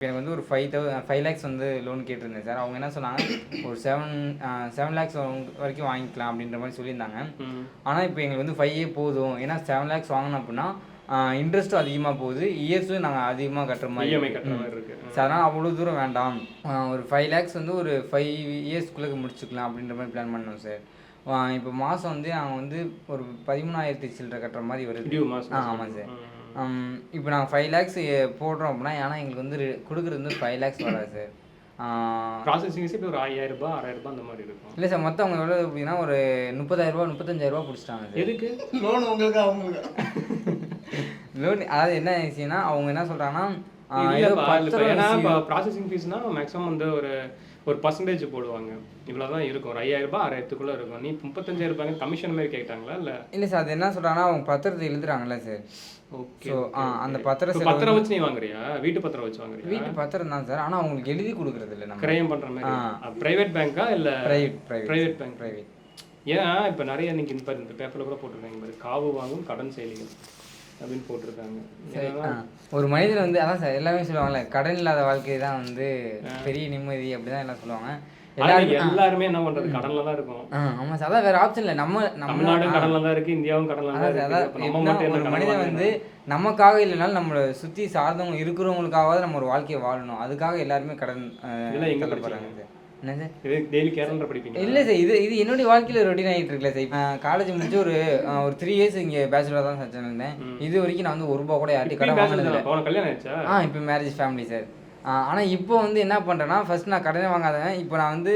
எனக்கு வந்து ஒரு 5 lakhs வந்து லோன் கேட்டிருந்தேன் சார். அவங்க என்ன சொன்னாங்க, ஒரு 7 lakhs வரைக்கும் வாங்கிக்கலாம் அப்படின்ற மாதிரி சொல்லியிருந்தாங்க. ஆனால் இப்போ எங்களுக்கு வந்து 5 போதும். ஏன்னா 7 lakhs வாங்கினோம் அப்படின்னா இன்ட்ரெஸ்ட்டும் அதிகமாக போகுது, இயர்ஸும் நாங்கள் அதிகமாக கட்டுற மாதிரி இருக்கு. சார். அதனால் அவ்வளோ தூரம் வேண்டாம், ஒரு 5 lakhs வந்து ஒரு 5 yearsக்குள்ளே முடிச்சுக்கலாம் அப்படின்ற மாதிரி பிளான் பண்ணோம் சார். இப்போ மாதம் வந்து நாங்கள் வந்து ஒரு 13,000 சில்லரை கட்டுற மாதிரி வருது. ஆமாம் சார். இப்போ நாங்கள் 5 lakhs போடுறோம் அப்படின்னா, ஏன்னா எங்களுக்கு வந்து கொடுக்குறது வந்து 5 lakhs வராது சார். ப்ராசஸிங் ஃபீஸ் ஒரு 5,000 ரூபாய் 6,000 ரூபாய் அந்த மாதிரி இருக்கும். இல்லை சார், மொத்தம் அவங்க எவ்வளோ அப்படின்னா ஒரு 30,000 35,000 பிடிச்சிட்டாங்க சார். எதுக்கு லோன் உங்களுக்கு அவங்களுக்கு லோன்? அதாவது என்ன விஷயம்னா, அவங்க என்ன சொல்கிறாங்கன்னா, ப்ராசஸிங் ஃபீஸ்னா மேக்ஸிமம் வந்து ஒரு பர்சன்டேஜ் போடுவாங்க. இவ்வளோதான் இருக்கும், ஒரு 5,000 ரூபாய் 6,000க்குள்ளே இருக்கும். நீ 35,000 ரூபாய் கமிஷன் மாதிரி கேட்டாங்களா? இல்லை சார், அது என்ன சொல்கிறாங்கன்னா, அவங்க பத்திரத்தை எழுதுறாங்கல்ல சார். ஓகே. அந்த பத்திரம் வச்சு நீ வாங்குறியா? வீட்டு பத்திரம் வச்சு வாங்குறியா? வீட்டு பத்திரம் தான் சார். ஆனால் அவங்களுக்கு எழுதி கொடுக்குறது இல்லை. நம்ம கிரையம் பண்ணுற மாதிரி. பிரைவேட் பேங்க்கா இல்லை? Private bank. ஏன் இப்போ நிறைய இன்னைக்கு இந்த பேப்பரில் கூட போட்டிருக்காங்க பாரு, காவு வாங்கும் கடன் செயலிகள் அப்படின்னு போட்டிருக்காங்க. ஒரு மனிதர் வந்து அதான் சார் எல்லாமே சொல்லுவாங்கல்ல, கடன் இல்லாத வாழ்க்கை தான் வந்து பெரிய நிம்மதி அப்படிதான் எல்லாம் சொல்லுவாங்க. எல்லாருமே என்ன பண்றது, கடன்ல தான் இருக்கும். ஆமா சார், அதான் வேற ஆப்ஷன் இல்லை. தமிழ்நாடும் கடன்ல தான் இருக்கு, இந்தியாவும் கடன்ல தான் இருக்கு. ஒரு மனிதன் வந்து நமக்காக இல்லைனாலும் நம்மளை சுற்றி சார்ந்தவங்க இருக்கிறவங்களுக்காவது நம்ம ஒரு வாழ்க்கையை வாழணும். அதுக்காக எல்லாருமே கடன் தள்ளப்படுறாங்க சார். என்ன சார், இது டெய்லி கேலண்டர் படிப்பீங்க? இல்லை சார், இது என்னுடைய வாழ்க்கையில் ரொட்டீன் ஆகிட்டு இருக்குல்ல சார். காலேஜ் முடிச்சு ஒரு 3 years இங்கே பேச்சுலர் தான் சார் இருந்தேன். இது வரைக்கும் நான் வந்து 1 ரூபா கூட யார்ட்டையும் கடன் வாங்கினதில்லை. கல்யாணம் ஆயிடுச்சா? இப்போ மேரேஜ் ஃபேமிலி சார். ஆனால் இப்போ வந்து என்ன பண்ணுறேன்னா, ஃபர்ஸ்ட் நான் கடனே வாங்காதேன். இப்போ நான் வந்து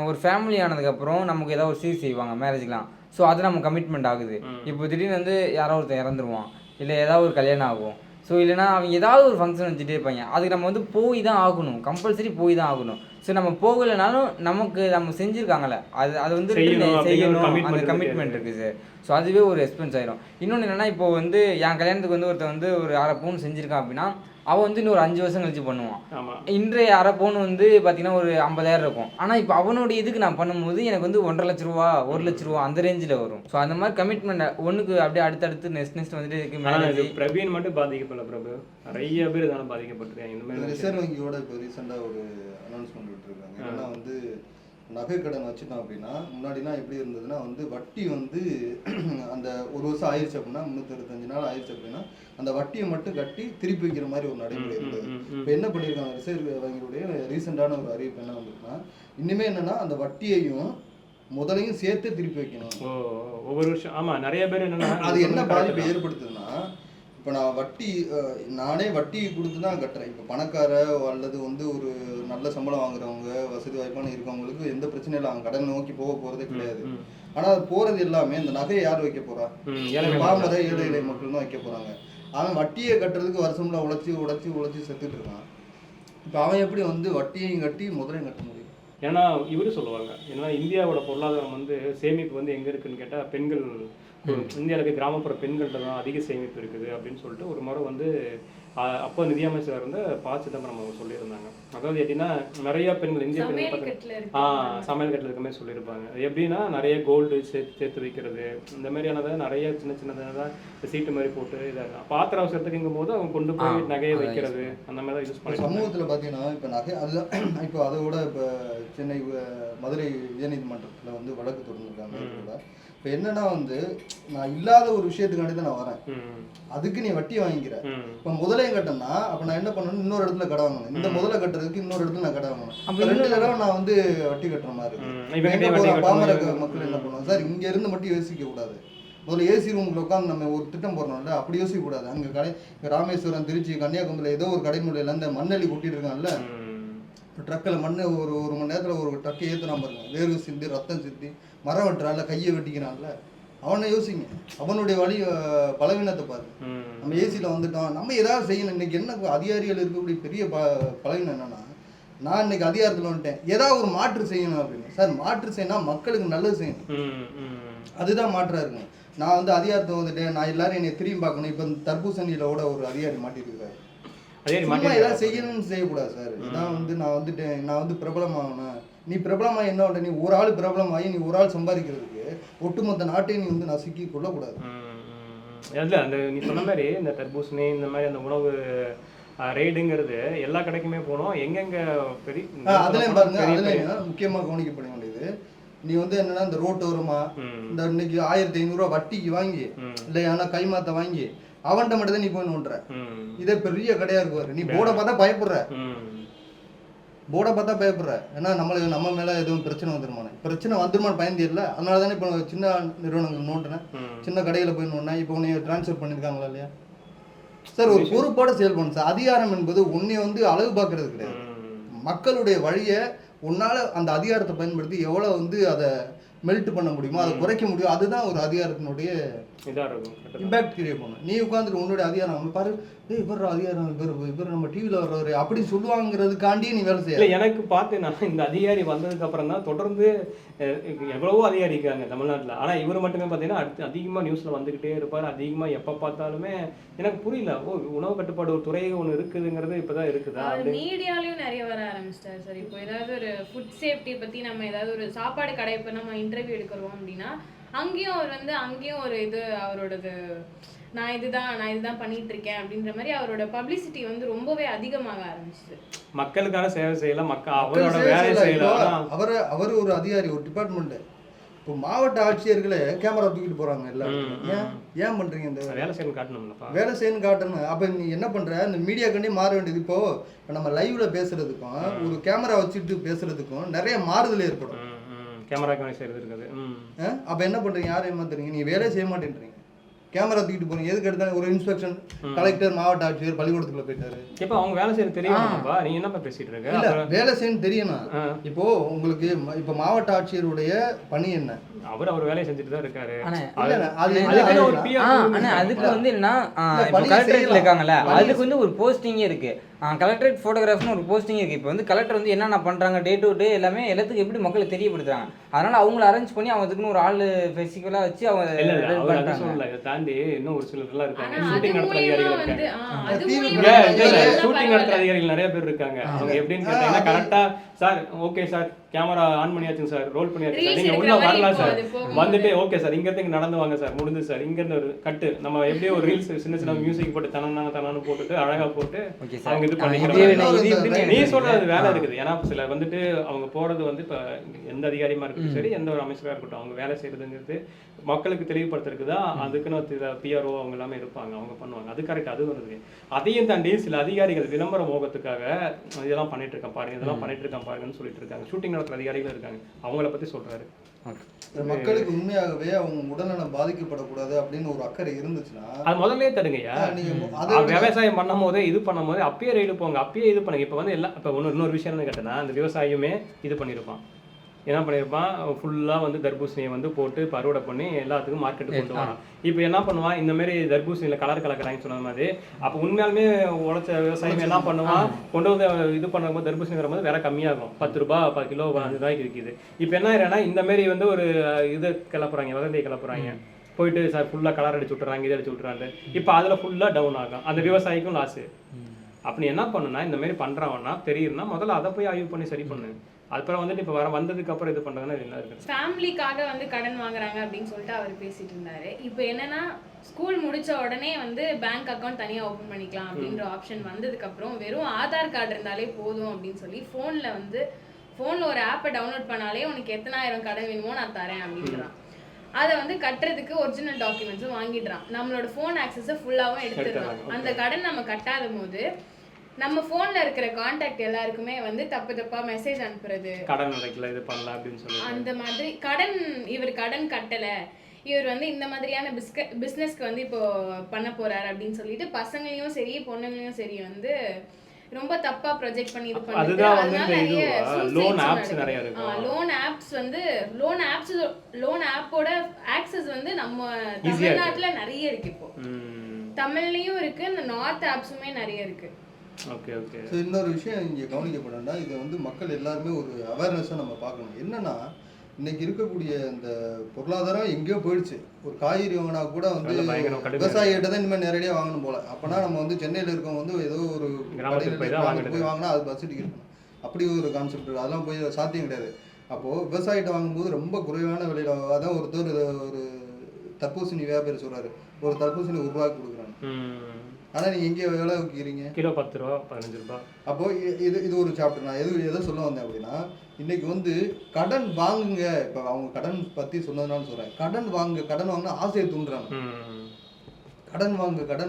ஒரு ஃபேமிலி ஆனதுக்கப்புறம் நமக்கு ஏதாவது ஒரு சீர் செய்வாங்க மேரேஜ்லாம். ஸோ அது நம்ம கமிட்மெண்ட் ஆகுது. இப்போ திடீர்னு வந்து யாரோ ஒருத்தர் இறந்துருவான், இல்லை ஏதாவது ஒரு கல்யாணம் ஆகும். ஸோ இல்லைனா அவங்க ஏதாவது ஒரு ஃபங்க்ஷன் வச்சுட்டே இருப்பாங்க. அதுக்கு நம்ம வந்து போய் தான் ஆகணும், கம்பல்சரி போய் தான் ஆகணும். ஸோ நம்ம போகலைனாலும் நம்ம செஞ்சுருக்காங்கல்ல, அது வந்து செய்யணும், அந்த கமிட்மெண்ட் இருக்குது சார். ஸோ அதுவே ஒரு எக்ஸ்பென்ஸ் ஆயிரும். இன்னொன்று என்னென்னா, இப்போ வந்து என் கல்யாணத்துக்கு வந்து ஒருத்தர் வந்து ஒரு 1/2 பவுன் செஞ்சுருக்கான் அப்படின்னா, அவன் வந்து இன்னொரு 5 வருஷம் கழிச்சு பண்ணுவான். இன்றைய 1/2 பவுன் வந்து பார்த்தீங்கன்னா ஒரு 50,000 இருக்கும். ஆனால் இப்போ அவனுடைய இதுக்கு நான் பண்ணும்போது எனக்கு வந்து 1.5 லட்ச ரூபா 1 லட்ச ரூபா அந்த ரேஞ்சில் வரும். ஸோ அந்த மாதிரி கமிட்மெண்ட் ஒன்றுக்கு அப்படியே அடுத்தடுத்து நெக்ஸ்ட் வந்துட்டு இருக்கு. பிரவீன் மட்டும் பாதிக்கப்படல பிரபு, நிறைய பேர் இதனால் பாதிக்கப்பட்டிருக்காங்க. இந்த மாதிரி ரிசர்வ் வங்கியோட இப்போ ரீசெண்டாக ஒரு அனௌன்ஸ்மெண்ட் விட்டுருக்காங்க. ஏன்னா வந்து நகை கடன் வச்சுட்டோம் அப்படின்னா, முன்னாடினா எப்படி இருந்ததுன்னா வந்து வட்டி வந்து அந்த 1 வருஷம் ஆயிடுச்சு அப்படின்னா 365 நாள் ஆயிடுச்சு அப்படின்னா அந்த வட்டியை மட்டும் கட்டி திருப்பி வைக்கிற மாதிரி ஒரு நடைமுறை இருந்தது. இப்போ என்ன பண்ணியிருக்காங்க, ரிசர்வ் வங்கியுடைய ரீசெண்டான ஒரு அறிவிப்பு என்ன வந்திருக்குன்னா, இனிமே என்னன்னா அந்த வட்டியையும் முதலையும் சேர்த்து திருப்பி வைக்கணும் ஒவ்வொரு வருஷம். ஆமாம், நிறைய பேர் என்னன்னா அது என்ன பாதிப்பு ஏற்படுத்துதுன்னா, இப்போ நான் நானே வட்டி கொடுத்து தான் கட்டுறேன். இப்போ பணக்கார அல்லது வந்து ஒரு நல்ல சம்பளம் வாங்குறவங்க, வசதி வாய்ப்பான இருக்கவங்களுக்கு எந்த பிரச்சனையும் இல்லை, அவங்க கடன் நோக்கி போகிறதே கிடையாது. ஆனால் அது போகிறது எல்லாமே இந்த நகையை யார் வைக்க போறா? பாமர ஏழை மக்கள் தான் வைக்க போகிறாங்க. அவன் வட்டியை கட்டுறதுக்கு வருஷம்ல உழைச்சி செத்துட்டு இருக்கான். இப்போ அவன் எப்படி வந்து வட்டியையும் கட்டி முதலையும் கட்ட முடியும்? ஏன்னா இவரு சொல்லுவாங்க, ஏன்னா இந்தியாவோட பொருளாதாரம் வந்து சேமிப்பு வந்து எங்கே இருக்குன்னு கேட்டால் பெண்கள், இந்தியாவுக்கு கிராமப்புற பெண்கள்கிட்ட தான் அதிக சேமிப்பு இருக்குது அப்படின்னு சொல்லிட்டு ஒரு முறை வந்து அப்போ நிதியமைச்சர் இருந்த ப. சிதம்பரம் அவங்க சொல்லியிருந்தாங்க. அதாவது எப்படின்னா, நிறைய பெண்கள் இந்திய பெண்கள் சமையல் கட்டில் இருக்க மாதிரி சொல்லியிருப்பாங்க. எப்படின்னா நிறைய கோல்டு சேர்த்து வைக்கிறது, இந்த மாதிரியானதை நிறைய சின்னதாக சீட்டு மாதிரி போட்டு இதை பாத்திர அவசரத்துக்குங்கும் போது அவங்க கொண்டு போய் நகையை வைக்கிறது, அந்த மாதிரி தான் யூஸ் பண்ணி சமூகத்தில் பார்த்தீங்கன்னா இப்போ நகை அதுதான். இப்போ அதோட இப்போ சென்னை மதுரை உயர்நீதிமன்றத்தில் வந்து வழக்கு தொடர்ந்துருக்காங்க. இப்போ என்னன்னா வந்து நான் இல்லாத ஒரு விஷயத்துக்காண்டி தான் நான் வரேன், அதுக்கு நீ வட்டி வாங்கிக்கிற. இப்போ முதலையும் கட்டணும்னா அப்போ நான் என்ன பண்ணணும், இன்னொரு இடத்துல கடை வாங்கணும். இந்த முதலை கட்டுறதுக்கு இன்னொரு இடத்துல நான் கடை வாங்கணும். 2 தடவை நான் வந்து வட்டி கட்டுற மாதிரி இருக்கு. பாமர மக்கள் என்ன பண்ணுவோம் சார், இங்க இருந்து மட்டும் யோசிக்க கூடாது. முதல்ல ஏசி ரூமுக்கு உட்காந்து நம்ம ஒரு திட்டம் போடுறோம்ல, அப்படி யோசிக்க கூடாது. அங்கே கடை ராமேஸ்வரம், திருச்சி, கன்னியாகுமரியில் ஏதோ ஒரு கடைமுறையில இந்த மண்ணெல்லி கொட்டிட்டு இருக்காங்கல்ல, ட்ரக்கில் மண் ஒரு 1 மணி நேரத்தில் ஒரு ட்ரக்கை ஏற்றுனா பாருங்க, வேர்வை சிந்தி ரத்தம் சிந்தி மரம் வெட்டுறான்ல, கையை வெட்டிக்கிறான்ல, அவனை யோசிங்க. அவனுடைய பலவீனத்தை பாருங்க. நம்ம ஏசியில் வந்துட்டோம், நம்ம ஏதாவது செய்யணும். இன்னைக்கு என்ன அதிகாரிகள் இருக்கக்கூடிய பெரிய பலவீனம் என்னன்னா, நான் இன்னைக்கு அதிகாரத்தில் வந்துட்டேன், ஏதாவது ஒரு மாற்று செய்யணும் அப்படின்னு. சார், மாற்று செய்யணும், மக்களுக்கு நல்லது செய்யணும், அதுதான் மாற்றா இருக்கணும். நான் வந்து அதிகாரத்தை வந்துட்டேன், நான் எல்லாரும் என்னை திரும்பி பார்க்கணும். இப்போ தர்பூசணியிலோட ஒரு அதிகாரி மாட்டிருக்காரு, சும்மா ஏதாவது செய்யணும்னு செய்யக்கூடாது சார். இதான் வந்து நான் வந்துட்டேன், நான் வந்து பிரபலமாகணும். நீ பிரபலமாக என்ன பண்ண, நீ ஒரு ஆள் பிரபலமாகி நீ ஒரு ஆள் சம்பாதிக்கிறதுக்கு ஒட்டுமொத்த நாட்டையும் நீ வந்து நசுக்கி கொள்ளக்கூடாது. அதில் அந்த நீ சொன்ன மாதிரி இந்த தர்பூசணி இந்த மாதிரி அந்த உணவு ரெய்டுங்கிறது எல்லா கடைக்குமே போனோம், எங்கெங்க பெரிய அதுலயும் பாருங்க, அதுலயும் முக்கியமா கவனிக்கப்பட வேண்டியது, நீ வந்து என்னன்னா இந்த ரோட்டோரமா இந்த இன்னைக்கு 1500 ரூபா வட்டிக்கு வாங்கி இல்ல ஆனா கைமாத்த வாங்கி அவன்கிட்ட மட்டும் தான் நீ போய் நோண்டுற. இதே பெரிய கடையா இருக்கு, நீ போர்டை பார்த்தா பயப்படுற, போர்டை பார்த்தா பயப்படுற. ஏன்னா நம்ம மேல எதுவும் பிரச்சனை வந்துருமான்னு பயந்து இல்லை. அதனால தானே இப்போ சின்ன நிறுவனங்கள் நோண்டினேன், சின்ன கடையில போய் நோண்டினேன். இப்போ உன்னைய டிரான்ஸ்ஃபர் பண்ணியிருக்காங்களா இல்லையா சார்? ஒரு பொறுப்போட செயல்படும் சார். அதிகாரம் என்பது உன்னை வந்து அளவு பார்க்கறது கிடையாது. மக்களுடைய வழியை உன்னால அந்த அதிகாரத்தை பயன்படுத்தி எவ்வளவு வந்து அதை மெல்ட் பண்ண முடியுமோ, அதை குறைக்க முடியும். அதுதான் ஒரு அதிகாரத்தினுடைய இம்பாக்ட் கிரியேட் பண்ணும். நீ உட்காந்துட்டு உன்னுடைய அதிகாரம் பாரு, இவர் அதிகாரம், இவர் நம்ம டிவியில் வர்றவர் அப்படி சொல்லுவாங்கிறதுக்காண்டி நீ வேலை செய்ய. எனக்கு பார்த்தேன்னா இந்த அதிகாரி வந்ததுக்கு அப்புறம் தான் தொடர்ந்து எவ்வளவோ அதிகாரி இருக்காங்க தமிழ்நாட்டில். ஆனால் இவர் மட்டுமே பார்த்தீங்கன்னா அதிகமாக நியூஸில் வந்துக்கிட்டே இருப்பார். அதிகமாக எப்போ பார்த்தாலுமே எனக்கு புரியல, உணவு கட்டுப்பாடு ஒரு துறை ஒன்று இருக்குதுங்கிறது இப்போதான் இருக்குதா? மீடியாலையும் நிறைய வர ஆரம்பிச்சிட்டாரு சார். இப்போ ஏதாவது ஒரு ஃபுட் சேஃப்டி பற்றி நம்ம ஏதாவது ஒரு சாப்பாடு கடை இப்போ நம்ம இன்டர்வியூ எடுக்கிறோம் அப்படின்னா அங்கேயும் அவர் வந்து அங்கேயும் ஒரு இது அவரோடது நான் இதுதான் பண்ணிட்டு இருக்கேன் அப்படின்ற மாதிரி அவரோட பப்ளிசிட்டி வந்து ரொம்பவே அதிகமாக ஆரம்பிச்சுது. மக்களுக்கான சேவை செய்யலாம், அவரோட வேலை செய்யலாம். அவர் ஒரு அதிகாரி, ஒரு டிபார்ட்மெண்ட். இப்போ மாவட்ட ஆட்சியர்களே கேமரா தூக்கிட்டு போறாங்க எல்லாம். ஏன் பண்றீங்க? இந்த வேலை செய்யணும் காட்டணும்லப்பா, வேலை செய்யணும் காட்டணும். அப்ப நீ என்ன பண்ற? இந்த மீடியா கண்டி மாற வேண்டியது. இப்போ நம்ம லைவ்ல பேசுறதுக்கும் ஒரு கேமரா வச்சுட்டு பேசுறதுக்கும் நிறைய மாறுதல் ஏற்படும். கேமரா செய்யறது இருக்குது. அப்ப என்ன பண்றீங்க? யாரை ஏமாத்துறீங்க? நீ வேலையை செய்ய மாட்டேன்றீங்க, கேமரா தூக்கிட்டு போறீங்க. எதுக்கு எடுத்தாலும் ஒரு இன்ஸ்பெக்ஷன் கலெக்டர், மாவட்ட ஆட்சியர் பள்ளிக்கூடத்துக்குள்ள போயிட்டாரு. இப்ப அவங்க வேலை செய்ய தெரியுமாப்பா? நீங்க என்னப்பா பேசிட்டு இருக்க? இல்ல, வேலை செய்யணும் தெரியணும். இப்போ உங்களுக்கு இப்ப மாவட்ட ஆட்சியருடைய பணி என்ன? அவர் வேலையை செஞ்சுட்டு தான் இருக்காரு. அதுக்கு வந்து என்ன, கலெக்டரேட்ல இருக்காங்கல்ல, அதுக்கு வந்து ஒரு போஸ்டிங்கே இருக்கு. கலெக்டரேட் போட்டோகிராஃப்னு ஒரு போஸ்டிங் இருக்கு. இப்போ வந்து கலெக்டர் வந்து என்னென்ன பண்றாங்க டே டு டே எல்லாமே எல்லாத்துக்கும் எப்படி மக்களுக்கு தெரியப்படுத்துறாங்க. அதனால அவங்கள அரேஞ்ச் பண்ணி அவங்களுக்குன்னு ஒரு ஆள் பெசிக்கலா வச்சு அவங்க தாண்டி இன்னும் ஒரு சிலர்லாம் இருக்காங்க, ஷூட்டிங் நடத்துற அதிகாரிகள் இருக்காங்க. ஷூட்டிங் நடத்துற அதிகாரிகள் நிறைய பேர் இருக்காங்க. அவங்க எப்படின்னு கேட்டீங்கன்னா கரெக்டா sir okay sir camera on பண்ணியாச்சுங்க சார், ரோல் பண்ணியாச்சு சார், நீங்க உள்ள வரலாம் சார், வந்துட்டு ஓகே சார் இங்க இருந்து நடந்து வாங்க சார், முடிஞ்சு சார், இங்க இருந்து ஒரு கட்டு நம்ம எப்படியோ ஒரு ரீல்ஸ் சின்ன சின்ன மியூசிக் போட்டு தனன்னு போட்டுட்டு அழகா போட்டு அவங்க இது பண்ணிக்கிறாங்க. நீ சொல்றது வேலை இருக்குது. ஏன்னா சில வந்துட்டு அவங்க போறது வந்து இப்ப எந்த அதிகாரியுமா இருக்கட்டும் சரி, எந்த ஒரு அமைச்சரா இருக்கட்டும், அவங்க வேலை செய்யறதுங்கிறது மக்களுக்கு தெளிவுபடுத்துறதுக்குதா. அதுக்குன்னு பிஆர்ஓ அவங்க எல்லாமே இருப்பாங்க, அவங்க பண்ணுவாங்க. அது கரெக்ட், அது வருது. அதையும் தாண்டி சில அதிகாரிகள் விளம்பர மோகத்துக்காக இதெல்லாம் பண்ணிட்டு இருக்கான் பாருங்க, இதெல்லாம் பண்ணிட்டு இருக்கான் பாருங்கன்னு சொல்லிட்டு இருக்காங்க. ஷூட்டிங் நடத்துற அதிகாரிகள் இருக்காங்க, அவங்கள பத்தி சொல்றாரு. மக்களுக்கு உண்மையாகவே அவங்க உடல்நலம் பாதிக்கப்படக்கூடாது அப்படின்னு ஒரு அக்கறை இருந்துச்சுன்னா அது முதல்ல தடுங்கய்யா. விவசாயம் பண்ணும் போதே இது பண்ணும் போது அப்பயே ரைடு போங்க, அப்பயே இது பண்ணுங்க. இப்ப வந்து எல்லாம் இப்ப இன்னொரு விஷயம் கேட்டேன்னா, அந்த விவசாயியுமே இது பண்ணிருப்பான், என்ன பண்ணியிருப்பான், ஃபுல்லாக வந்து தர்பூசணியை வந்து போட்டு அறுவடை பண்ணி எல்லாத்துக்கும் மார்க்கெட்டுக்கு கொண்டு வரான். இப்போ என்ன பண்ணுவான், இந்த மாதிரி தர்பூசணியில் கலர் கலக்கிறாங்கன்னு சொன்ன மாதிரி. அப்போ உண்மையாலுமே உழைச்ச விவசாயம் என்ன பண்ணுவான், கொண்டு வந்து இது பண்ணும்போது தர்பூசணி வரும்போது விலை கம்மியாகும், 10 ரூபா 10 கிலோ 5 ரூபாய்க்கு இருக்குது. இப்போ என்ன ஆயிடுறா, இந்த மாதிரி வந்து ஒரு இது கிளப்புறாங்க, வதந்தியை கிளப்புறாங்க, போயிட்டு சார் ஃபுல்லாக கலர் அடிச்சு விட்டுறாங்க, இதை அடிச்சு விட்டுறாங்க. இப்போ அதில் ஃபுல்லாக டவுன் ஆகும், அந்த விவசாயிக்கும் லாஸு. அப்படி என்ன பண்ணுன்னா, இந்த மாதிரி பண்ணுறவன்னா தெரியுதுன்னா முதல்ல அதை போய் ஆய்வு பண்ணி சரி பண்ணு. அப்புறம் வந்துட்டு இப்போ வந்ததுக்கு அப்புறம் இது பண்ணுறதுன்னா என்ன இருக்குது. ஃபேமிலிக்காக வந்து கடன் வாங்குறாங்க அப்படின்னு சொல்லிட்டு அவர் பேசிட்டு இருந்தாரு. இப்போ என்னன்னா, ஸ்கூல் முடிச்ச உடனே வந்து பேங்க் அக்கௌண்ட் தனியாக ஓப்பன் பண்ணிக்கலாம் அப்படின்ற ஆப்ஷன் வந்ததுக்கப்புறம் வெறும் ஆதார் கார்டு இருந்தாலே போதும் அப்படின்னு சொல்லி ஃபோனில் ஒரு ஆப்பை டவுன்லோட் பண்ணாலே உனக்கு எத்தனாயிரம் கடன் வேணுமோ நான் தரேன் அப்படின்றான். அதை வந்து கட்டுறதுக்கு ஒரிஜினல் டாக்குமெண்ட்ஸும் வாங்கிடுறான், நம்மளோட ஃபோன் ஆக்சஸை ஃபுல்லாகவும் எடுத்துடுறான். அந்த கடன் நம்ம கட்டாத போது நம்ம ஃபோன்ல இருக்கிற கான்டாக்ட் எல்லாருக்குமே வந்து தப்பா மெசேஜ் அனுப்புறது, கடன் அடைக்கல இது பண்ணல அப்படின்னு சொல்லி அந்த மாதிரி இவர் கடன் கட்டல, இவர் வந்து இந்த மாதிரியான பிஸ்னஸ்க்கு வந்து இப்போ பண்ண போறாரு அப்படின்னு சொல்லிட்டு பசங்களையும் சரி பொண்ணுங்களையும் சரி வந்து ரொம்ப தப்பா ப்ரொஜெக்ட் பண்ணி இது பண்ணுது. அதனால லோன் ஆப்போட ஆக்சஸ் வந்து நம்ம தமிழ்நாட்டுல நிறைய இருக்கு. இப்போ தமிழ்லயும் இருக்கு, இந்த நார்த் ஆப்ஸுமே நிறைய இருக்கு. Okay okay. ஸோ இன்னொரு விஷயம் இங்கே கவனிக்கப்படணும்னா, இதை வந்து மக்கள் எல்லாருமே ஒரு அவேர்னஸாக நம்ம பார்க்கணும். என்னன்னா, இன்னைக்கு இருக்கக்கூடிய இந்த பொருளாதாரம் எங்கேயோ போயிடுச்சு. ஒரு காய்கறி வாங்கினா கூட வந்து விவசாயிகிட்ட தான் இனிமேல் நேரடியாக வாங்கணும் போல. அப்போனா நம்ம வந்து சென்னையில் இருக்கவங்க வந்து ஏதோ ஒரு போய் வாங்கினா அது பஸ் டிக்கெட் இருக்கணும், அப்படி ஒரு கான்செப்ட் இருக்குது. அதெல்லாம் போய் சாத்தியம் கிடையாது. அப்போது விவசாயிகிட்ட வாங்கும்போது ரொம்ப குறைவான விலையில், அதான் ஒருத்தர் ஒரு தர்பூசணி வியாபாரி சொல்கிறாரு, ஒரு தர்பூசணி 1 ரூபாய்க்கு கொடுக்குறாங்க. ஆனா நீங்க எங்க எவ்வளவு விற்கிறீங்க? கிலோ 10 ரூபா 15 ரூபா. அப்போ இது ஒரு சாப்டர். நான் எதை சொல்ல வந்தேன் அப்படின்னா, இன்னைக்கு வந்து கடன் வாங்குங்க. இப்ப அவங்க கடன் பத்தி சொன்னதுனால சொல்றேன். கடன் வாங்கினா ஆசையை தூண்டுறாங்க. கடன்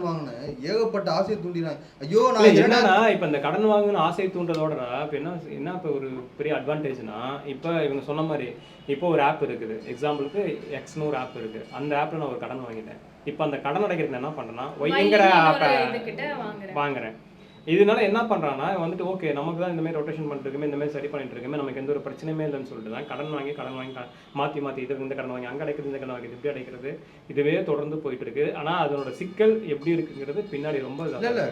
வாங்கின ஏகப்பட்ட ஆசையை தூண்டினாங்க. ஐயோ நான் என்னன்னா இப்ப இந்த கடன் வாங்குன்னு ஆசையை தூண்டுறதோட இப்ப என்ன இப்ப ஒரு பெரிய அட்வான்டேஜ்னா, இப்ப இவங்க சொன்ன மாதிரி இப்போ ஒரு ஆப் இருக்குது. எக்ஸாம்பிளுக்கு எக்ஸ்னு ஒரு ஆப் இருக்கு. அந்த ஆப்ல நான் ஒரு கடன் வாங்கிட்டேன். இப்ப அந்த கடன் அடைக்கிறதுக்கு என்ன பண்றேன்னா, ஒய்ங்கிற ஆப்பை வாங்குறேன். இதனால என்ன பண்றான்னா வந்துட்டு ஓகே நமக்கு தான் இந்த மாதிரி ரொட்டேஷன் பண்ணிட்டு இருக்குமே, இந்த மாதிரி சரி பண்ணிட்டு இருக்குமே, நமக்கு எந்த ஒரு பிரச்சனையுமே இல்லைன்னு சொல்லிட்டு தான் கடன் வாங்கி மாற்றி இதுக்கு இந்த கடன் வாங்கி அங்கே அடைக்கிறது, இந்த கடன் வாங்கி இப்படி அடைக்கிறது, இதுவே தொடர்ந்து போயிட்டு இருக்கு. ஆனா அதனோட சிக்கல் எப்படி இருக்குங்கிறது பின்னாடி ரொம்ப இல்ல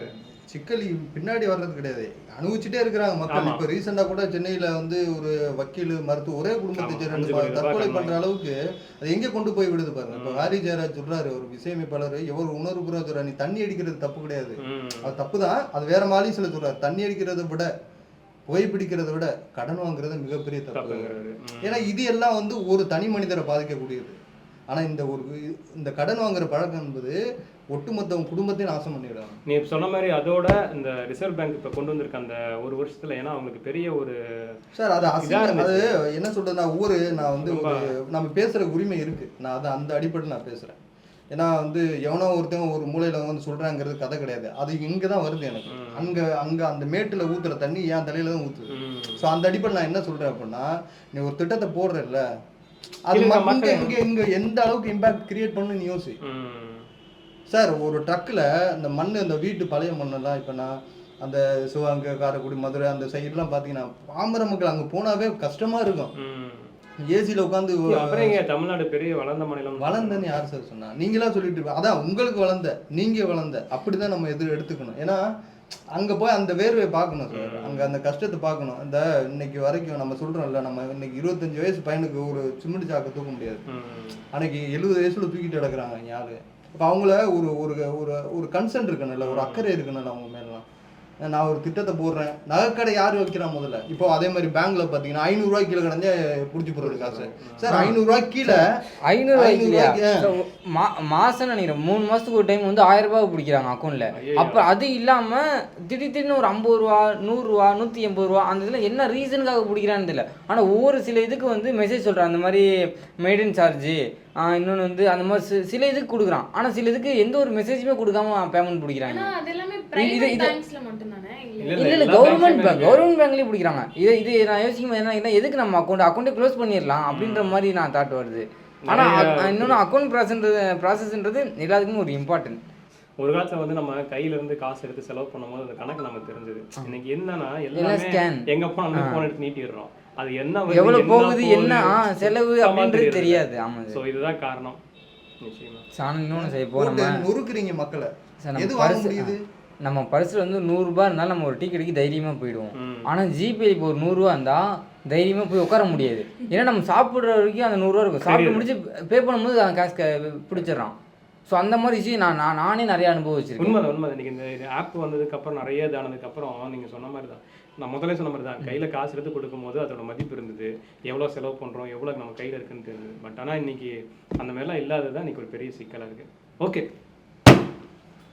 சிக்கல் பின்னாடி வர்றது கிடையாது, அனுபவிச்சுட்டே இருக்கிறாங்க மக்கள். இப்ப ரீசெண்டா கூட சென்னையில வந்து ஒரு வக்கீல் மருத்துவ ஒரே குடும்பத்தை சேர்ந்து தற்கொலை பண்ற அளவுக்கு அது எங்க கொண்டு போய் விடுது பாருங்க. இப்ப ஹாரி ஜெயராஜ் சொல்றாரு, ஒரு இசையமைப்பாளர், எவ்வளவு உணர்வு பூர்வமா சொல்றாரு, நீ தண்ணி அடிக்கிறது தப்பு கிடையாது, அது தப்பு தான், அது வேற மாதிரி சில சொல்றாரு. தண்ணி அடிக்கிறத விட புகைப்பிடிக்கிறத விட கடன் வாங்குறது மிகப்பெரிய தப்பு. ஏன்னா இது எல்லாம் வந்து ஒரு தனி மனிதரை பாதிக்கக்கூடியது. ஆனா இந்த கடன் வாங்குற பழக்கம் என்பது ஒட்டுமொத்த குடும்பத்தையும் நாசம் பண்ணிவிடும். நீ சொன்ன மாதிரி அதோட இந்த ரிசர்வ் பேங்க் இப்ப கொண்டு வந்திருக்க அந்த ஒரு வருஷத்துல, ஏன்னா அவங்களுக்கு பெரிய ஒரு சார் அது என்ன சொல்றதுன்னா, நான் வந்து நம்ம பேசுற உரிமை இருக்கு, நான் அதை அந்த அடிப்படையில் நான் பேசுறேன். ஏன்னா வந்து எவனோ ஒருத்தவங்க ஒரு மூலையில வந்து சொல்றாங்கிறது கதை கிடையாது, அது இங்கதான் வருது எனக்கு. அங்க அந்த மேட்டுல ஊத்துற தண்ணி என் தலையில தான் ஊத்துது. ஸோ அந்த அடிப்படையில் நான் என்ன சொல்றேன் அப்படின்னா, நீ ஒரு திட்டத்தை போடுறல்ல, அது இங்க எந்த அளவுக்கு இம்பாக்ட் கிரியேட் பண்ணு நீ யோசி. சார் ஒரு ட்ரக்கில் இந்த மண், இந்த வீட்டு பழைய மண்ணெல்லாம் இப்போ நான் அந்த சிவகங்கை, காரைக்குடி, மதுரை அந்த சைட்லாம் பார்த்தீங்கன்னா பாமர மக்கள் அங்கே போனாவே கஷ்டமா இருக்கும். ஏசியில் உட்காந்து தமிழ்நாடு பெரிய வளர்ந்த மாநிலம். வளர்ந்தன்னு யார் சார் சொன்னா? நீங்களா சொல்லிட்டு இருப்பீங்க. அதான் உங்களுக்கு வளர்ந்த அப்படிதான் நம்ம எடுத்துக்கணும். ஏன்னா அங்க போய் அந்த வேர்வையை பார்க்கணும் சார், அங்க அந்த கஷ்டத்தை பார்க்கணும். இந்த இன்னைக்கு வரைக்கும் நம்ம சொல்றோம்ல, நம்ம இன்னைக்கு 25 வயசு பையனுக்கு ஒரு சிமெண்ட் சாக்கை தூக்க முடியாது, அன்னைக்கு 70 வயசுல தூக்கிட்டு கிடக்குறாங்க யாரு. இப்போ அவங்கள ஒரு கன்சர்ன் இருக்கணும்ல, ஒரு அக்கறை இருக்கணும்ல அவங்க மேலாம். நான் ஒரு திட்டத்தை போடுறேன், நகைக்கடை யார் வைக்கிறான் முதல்ல? இப்போ அதே மாதிரி பேங்க்ல பாத்தீங்கன்னா 500 ரூபாய் கீழே கிடந்தே புடிச்சு போடுறது காசு சார். 500 ரூபாய் கீழே 500 மாசம் நினைக்கிறேன் 3 மாசத்துக்கு ஒரு டைம் வந்து 1000 ரூபாய் பிடிக்கிறாங்க அக்கௌண்ட்ல. அப்ப அது இல்லாம திடீர்னு ஒரு 50 ரூபா 100 ரூபா 180 ரூபா அந்த இதுல என்ன ரீசனுக்காக பிடிக்கிறான்னு தெரியல. ஆனா ஒவ்வொரு சில இதுக்கு வந்து மெசேஜ் சொல்றான், அந்த மாதிரி மெயின்டெனன்ஸ் சார்ஜ், இன்னொன்று வந்து அந்த மாதிரி சில இதுக்கு கொடுக்குறான். ஆனால் சில இதுக்கு எந்த ஒரு மெசேஜுமே கொடுக்காம பேமெண்ட் பிடிக்கிறாங்க. இல்லை கவர்மெண்ட் பேங்க்லேயும் பிடிக்கிறாங்க. இது நான் யோசிக்கும் என்ன, எதுக்கு நம்ம அக்கௌண்ட்டே க்ளோஸ் பண்ணிடலாம் அப்படின்ற மாதிரி நான் தாட் வருது. ஆனால் இன்னொன்று அக்கௌண்ட் ப்ராசஸ்ன்றது எல்லாத்துக்குமே ஒரு இம்பார்ட்டன்ட். ஒரு காலத்துல வந்து நம்ம கையில இருந்து காசு எடுத்து செலவு பண்ணும்போது அந்த கணக்கு நமக்கு தெரிஞ்சது. இன்னைக்கு என்னன்னா எல்லாமே எங்க போனா போன் எடுத்து நீட்டிடுறோம், அது என்ன எவ்வளவு போகுது என்ன செலவு அப்படின்றது தெரியாது. ஆமா, சோ இதுதான் காரணம். நிச்சயமா சாணம் இன்னொன்று செய்ய போறோம், நொறுக்குறீங்க மக்களை. எது வாங்க முடியுது? நம்ம பர்ஸில் வந்து 100 ரூபாய் இருந்தாலும் நம்ம ஒரு டீ கடைக்கு தைரியமாக போயிடுவோம். ஆனால் ஜிபே இப்போ ஒரு 100 ரூபா இருந்தால் தைரியமாக போய் உட்கார முடியாது. ஏன்னா நம்ம சாப்பிட்ற வரைக்கும் அந்த 100 ரூபா இருக்கும், சாப்பிட்டு முடிச்சு பே பண்ணும்போது அந்த காசு பிடிச்சிடறான். ஸோ அந்த மாதிரி விஷயம் நானே நிறைய அனுபவிச்சிருக்கேன். உண்மை. இன்னைக்கு இந்த ஆப் வந்ததுக்கப்புறம் நிறைய இதானதுக்கப்புறம் நீங்கள் சொன்ன மாதிரி தான், நான் முதல்ல சொன்ன மாதிரி தான், கையில் காசு எடுத்து கொடுக்கும்போது அதோட மதிப்பு இருந்தது, எவ்வளோ செலவு பண்ணுறோம், எவ்வளோ நம்ம கையில் இருக்குன்னு தெரியுது. பட் ஆனால் இன்னைக்கு அந்த மாதிரிலாம் இல்லாதது தான் இன்னைக்கு ஒரு பெரிய சிக்கலாக இருக்குது. ஓகே.